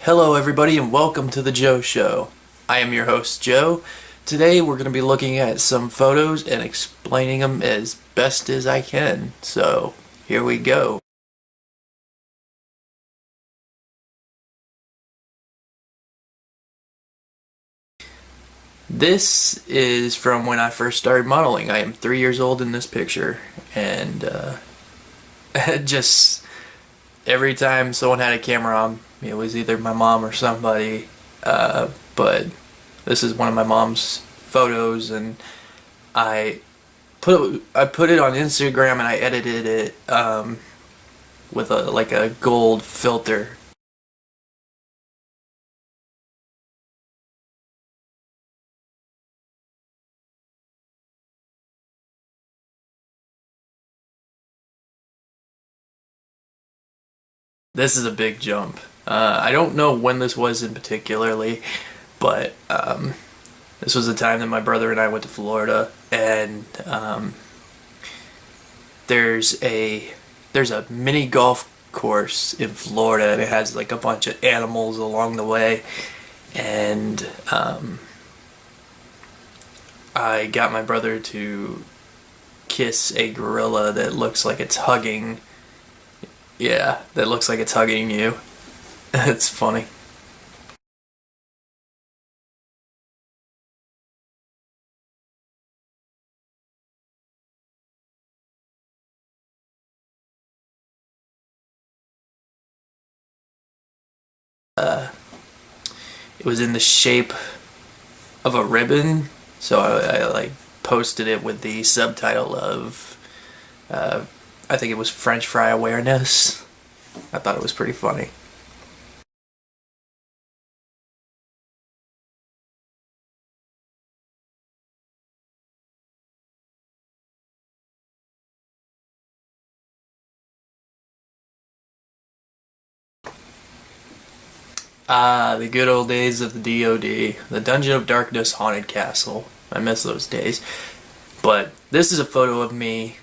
Hello everybody and welcome to the Joe Show. I am your host Joe. Today we're going to be looking at some photos and explaining them as best as I can. So here we go. This is from when I first started modeling. I am 3 years old in this picture, and just every time someone had a camera on, it was either my mom or somebody, but this is one of my mom's photos, and I put it on Instagram and I edited it with a gold filter. This is a big jump. I don't know when this was in particularly, but this was the time that my brother and I went to Florida, and there's a mini golf course in Florida, and it has like a bunch of animals along the way, and I got my brother to kiss a gorilla that looks like it's hugging. Yeah, that looks like it's hugging you. It's funny. It was in the shape of a ribbon, so I like posted it with the subtitle of I think it was French fry awareness. I thought it was pretty funny. Ah, the good old days of the DoD, the Dungeon of Darkness Haunted Castle. I miss those days. But this is a photo of me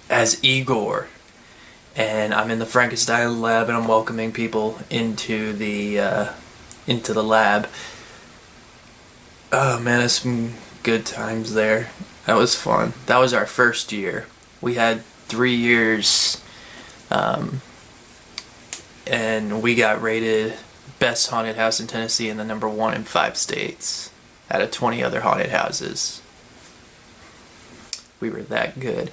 as Igor, and I'm in the Frankenstein lab, and I'm welcoming people into the lab. Oh man, it's some good times there. That was fun. That was our first year. We had 3 years, and we got rated best haunted house in Tennessee and the #1 in 5 states out of 20 other haunted houses. We were that good.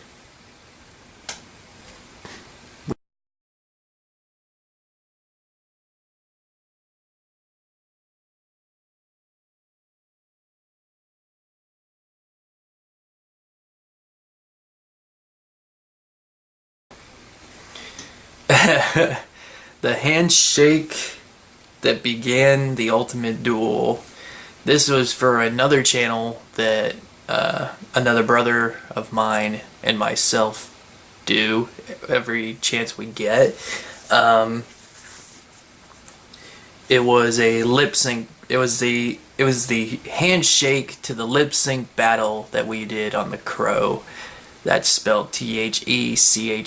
The handshake that began the ultimate duel. This was for another channel that another brother of mine and myself do every chance we get. It was a lip sync. It was the handshake to the lip sync battle that we did on The Crow. That's spelled THECHROE.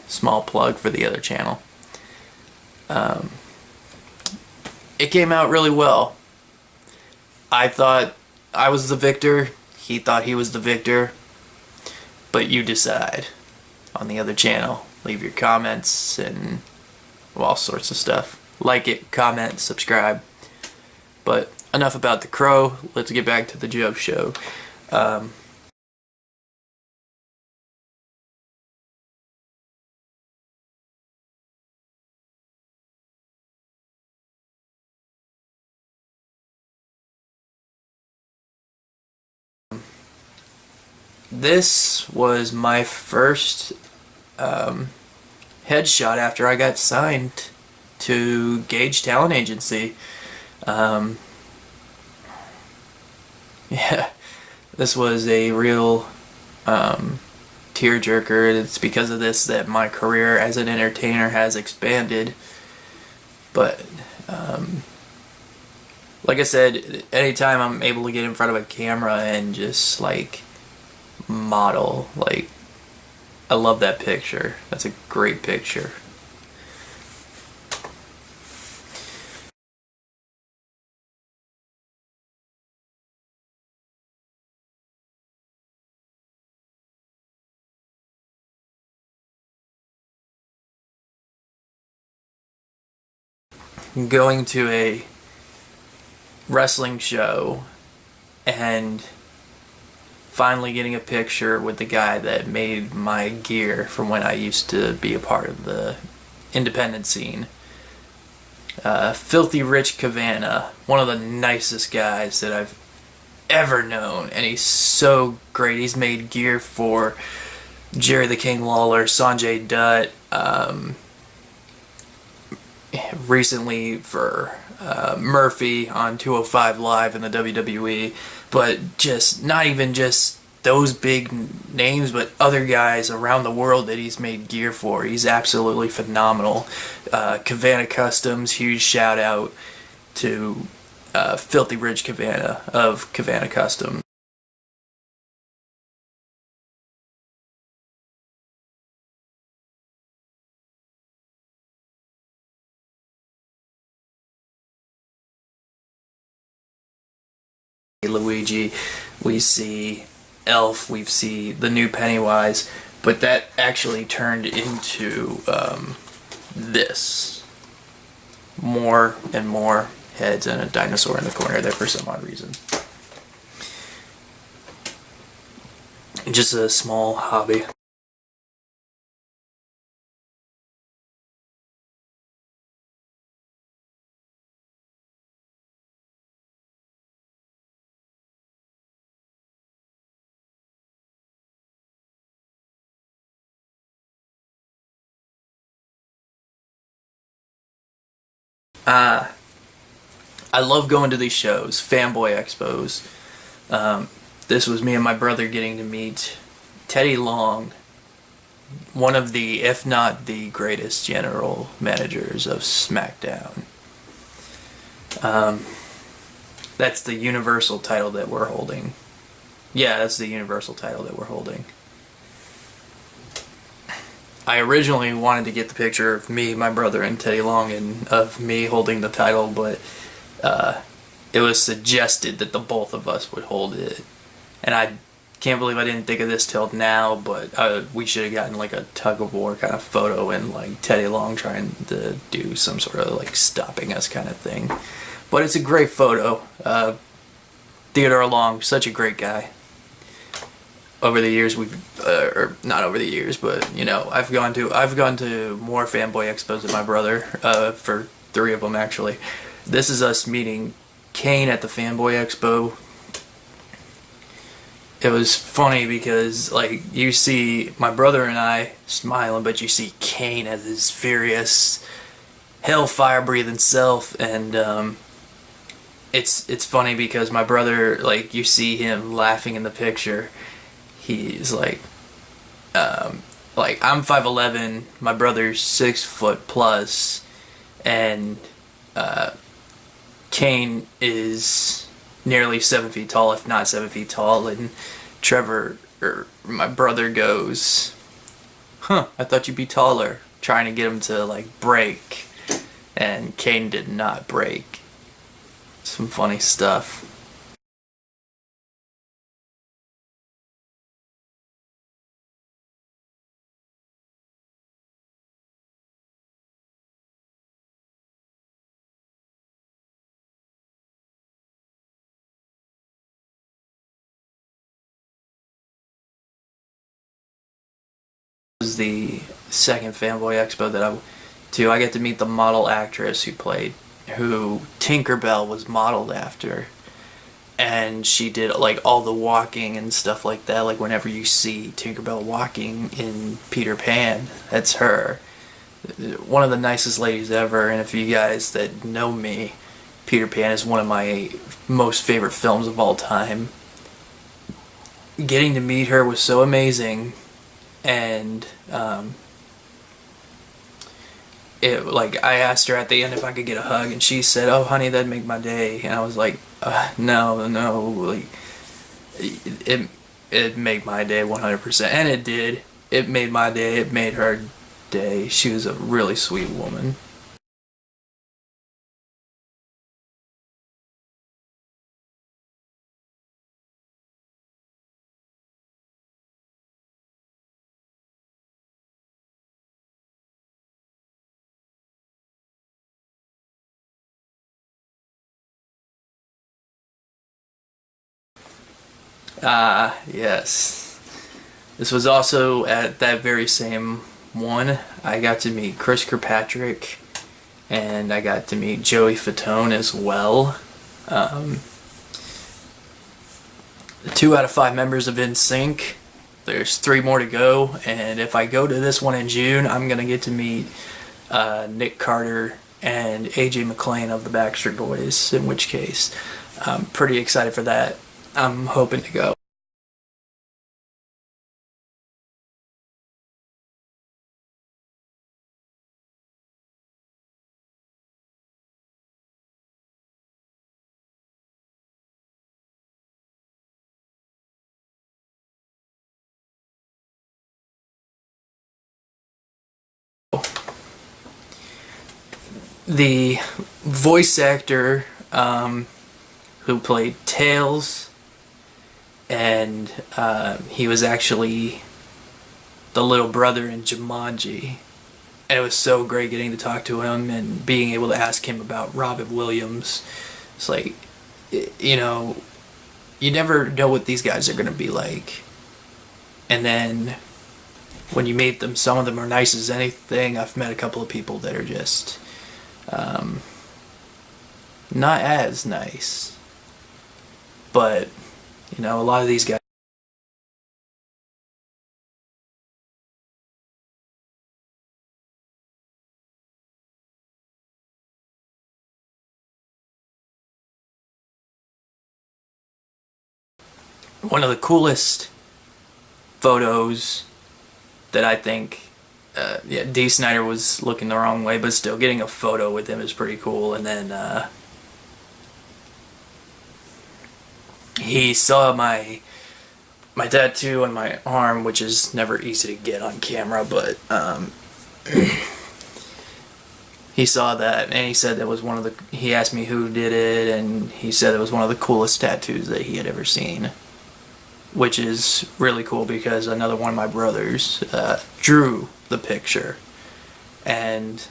Small plug for the other channel. It came out really well. I thought I was the victor. He thought he was the victor. But you decide on the other channel. Leave your comments and all sorts of stuff. Like it, comment, subscribe. But enough about The Crow. Let's get back to the Joe Show. This was my first headshot after I got signed to Gage Talent Agency. Um, yeah, this was a real tearjerker. It's because of this that my career as an entertainer has expanded. But like I said, anytime I'm able to get in front of a camera and just like model, like, I love that picture. That's a great picture. going to a wrestling show and finally getting a picture with the guy that made my gear from when I used to be a part of the independent scene. Filthy Rich Cavanna, one of the nicest guys that I've ever known, and he's so great. He's made gear for Jerry the King Lawler, Sanjay Dutt, recently for Murphy on 205 Live in the WWE, but just not even just those big names, but other guys around the world that he's made gear for. He's absolutely phenomenal. Cavanna Customs, huge shout out to Filthy Rich Cavanna of Cavanna Customs. Luigi, we see Elf, we see the new Pennywise, but that actually turned into this. More and more heads and a dinosaur in the corner there for some odd reason. Just a small hobby. Uh, I love going to these shows, fanboy expos. This was me and my brother getting to meet Teddy Long, one of the, if not the greatest general managers of SmackDown. That's the Universal title that we're holding. Yeah, that's the Universal title that we're holding. I originally wanted to get the picture of me, my brother, and Teddy Long, and of me holding the title, but it was suggested that the both of us would hold it. And I can't believe I didn't think of this till now, but we should have gotten like a tug of war kind of photo and like Teddy Long trying to do some sort of like stopping us kind of thing. But it's a great photo. Theodore Long, such a great guy. Over the years, or not over the years, but you know, I've gone to more fanboy expos than my brother, for 3 of them actually. This is us meeting Kane at the fanboy expo. It was funny because like you see my brother and I smiling, but you see Kane as his furious hellfire breathing self, and it's funny because my brother, like you see him laughing in the picture. He's like I'm 5'11", my brother's 6 foot plus, and Kane is nearly 7 feet tall, if not 7 feet tall, and Trevor, or my brother, goes, "Huh, I thought you'd be taller," trying to get him to like break, and Kane did not break. Some funny stuff. Was the second fanboy expo that I get to meet the model actress who Tinkerbell was modeled after, and she did like all the walking and stuff like that. Like whenever you see Tinkerbell walking in Peter Pan, that's her. One of the nicest ladies ever, and if you guys that know me, Peter Pan is one of my most favorite films of all time. Getting to meet her was so amazing, and it like I asked her at the end if I could get a hug, and she said, "Oh, honey, that'd make my day." And I was like, "No, no, like it made my day 100%," and it did. It made my day. It made her day. She was a really sweet woman. Yes. This was also at that very same one. I got to meet Chris Kirkpatrick, and I got to meet Joey Fatone as well. 2 out of 5 members of NSYNC. There's 3 more to go, and if I go to this one in June, I'm gonna get to meet Nick Carter and AJ McLean of the Backstreet Boys, in which case I'm pretty excited for that. I'm hoping to go. The voice actor who played Tails, and he was actually the little brother in Jumanji. And it was so great getting to talk to him and being able to ask him about Robin Williams. It's like, you know, you never know what these guys are going to be like. And then when you meet them, some of them are nice as anything. I've met a couple of people that are just not as nice. But, you know, a lot of these guys. One of the coolest photos that I think, yeah, Dee Snider was looking the wrong way, but still getting a photo with him is pretty cool. And then he saw my tattoo on my arm, which is never easy to get on camera, but he saw that and he said that was one of the. He asked me who did it, and he said it was one of the coolest tattoos that he had ever seen, which is really cool because another one of my brothers drew the picture, and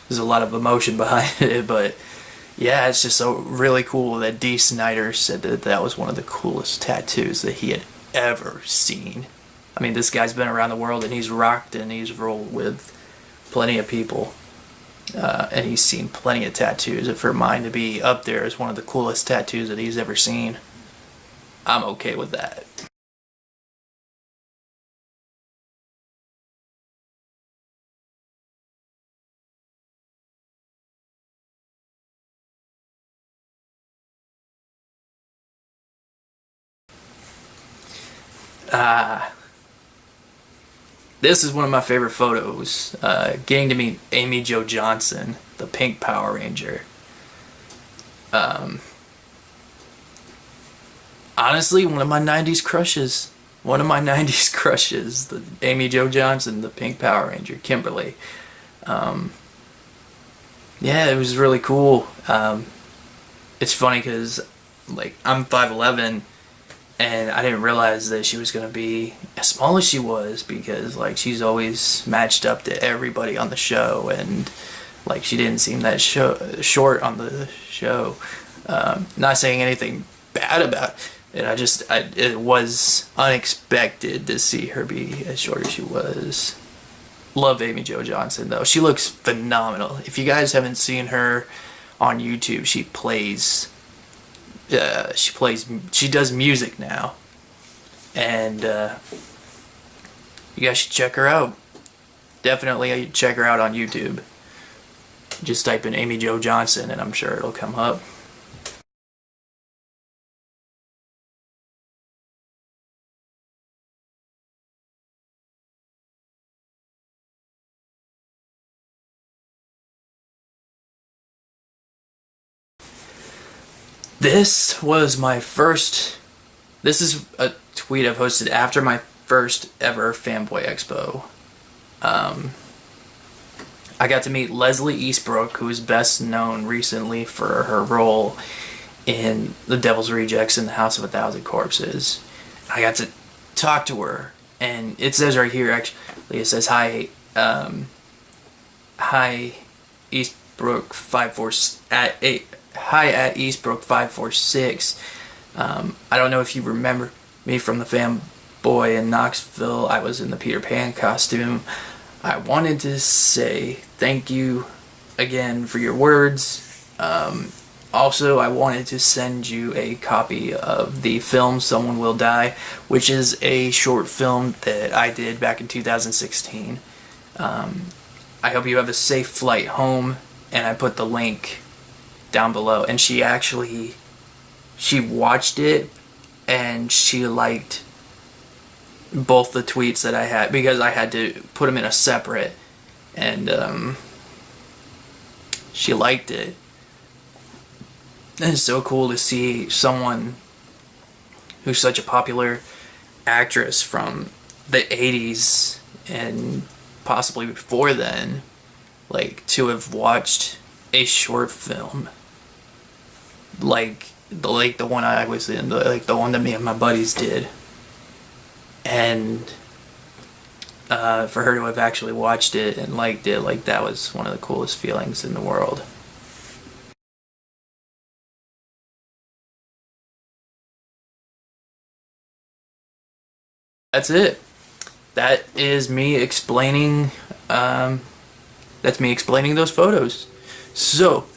there's a lot of emotion behind it, but yeah, it's just so really cool that Dee Snider said that that was one of the coolest tattoos that he had ever seen. I mean, this guy's been around the world and he's rocked and he's rolled with plenty of people, and he's seen plenty of tattoos. And for mine to be up there as one of the coolest tattoos that he's ever seen, I'm okay with that. Ah, this is one of my favorite photos. Getting to meet Amy Jo Johnson, the Pink Power Ranger. Um, Honestly, one of my '90s crushes. One of my '90s crushes, the Amy Jo Johnson, the Pink Power Ranger, Kimberly. Um, yeah, it was really cool. It's funny because, like, I'm 5'11", and I didn't realize that she was gonna be as small as she was because, like, she's always matched up to everybody on the show, and like she didn't seem that short on the show. Not saying anything bad about it. It was unexpected to see her be as short as she was. Love Amy Jo Johnson though. She looks phenomenal. If you guys haven't seen her on YouTube, she does music now, and you guys should check her out. Definitely check her out on YouTube. Just type in Amy Jo Johnson and I'm sure it'll come up. This was my first. This is a tweet I posted after my first ever Fanboy Expo. Um, I got to meet Leslie Eastbrook, who is best known recently for her role in The Devil's Rejects in the House of a Thousand Corpses. I got to talk to her, and it says right here, actually, it says, hi, Eastbrook 54 at 8. Hi at Eastbrook 546. I don't know if you remember me from the Fanboy in Knoxville. I was in the Peter Pan costume. I wanted to say thank you again for your words. Also, I wanted to send you a copy of the film Someone Will Die, which is a short film that I did back in 2016. I hope you have a safe flight home, and I put the link down below. And she watched it, and she liked both the tweets that I had, because I had to put them in a separate, and she liked it. And it's so cool to see someone who's such a popular actress from the 80s and possibly before then, like, to have watched a short film like the one I was in, the one that me and my buddies did, and for her to have actually watched it and liked it, like, that was one of the coolest feelings in the world. That's it. That is me explaining. That's me explaining those photos. So,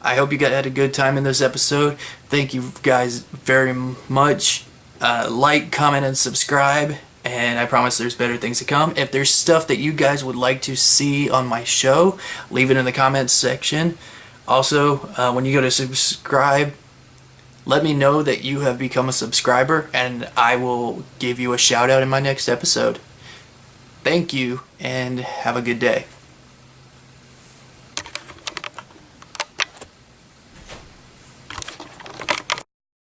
I hope you guys had a good time in this episode. Thank you guys very much. Like, comment, and subscribe. And I promise there's better things to come. If there's stuff that you guys would like to see on my show, leave it in the comments section. Also, when you go to subscribe, let me know that you have become a subscriber, and I will give you a shout out in my next episode. Thank you, and have a good day.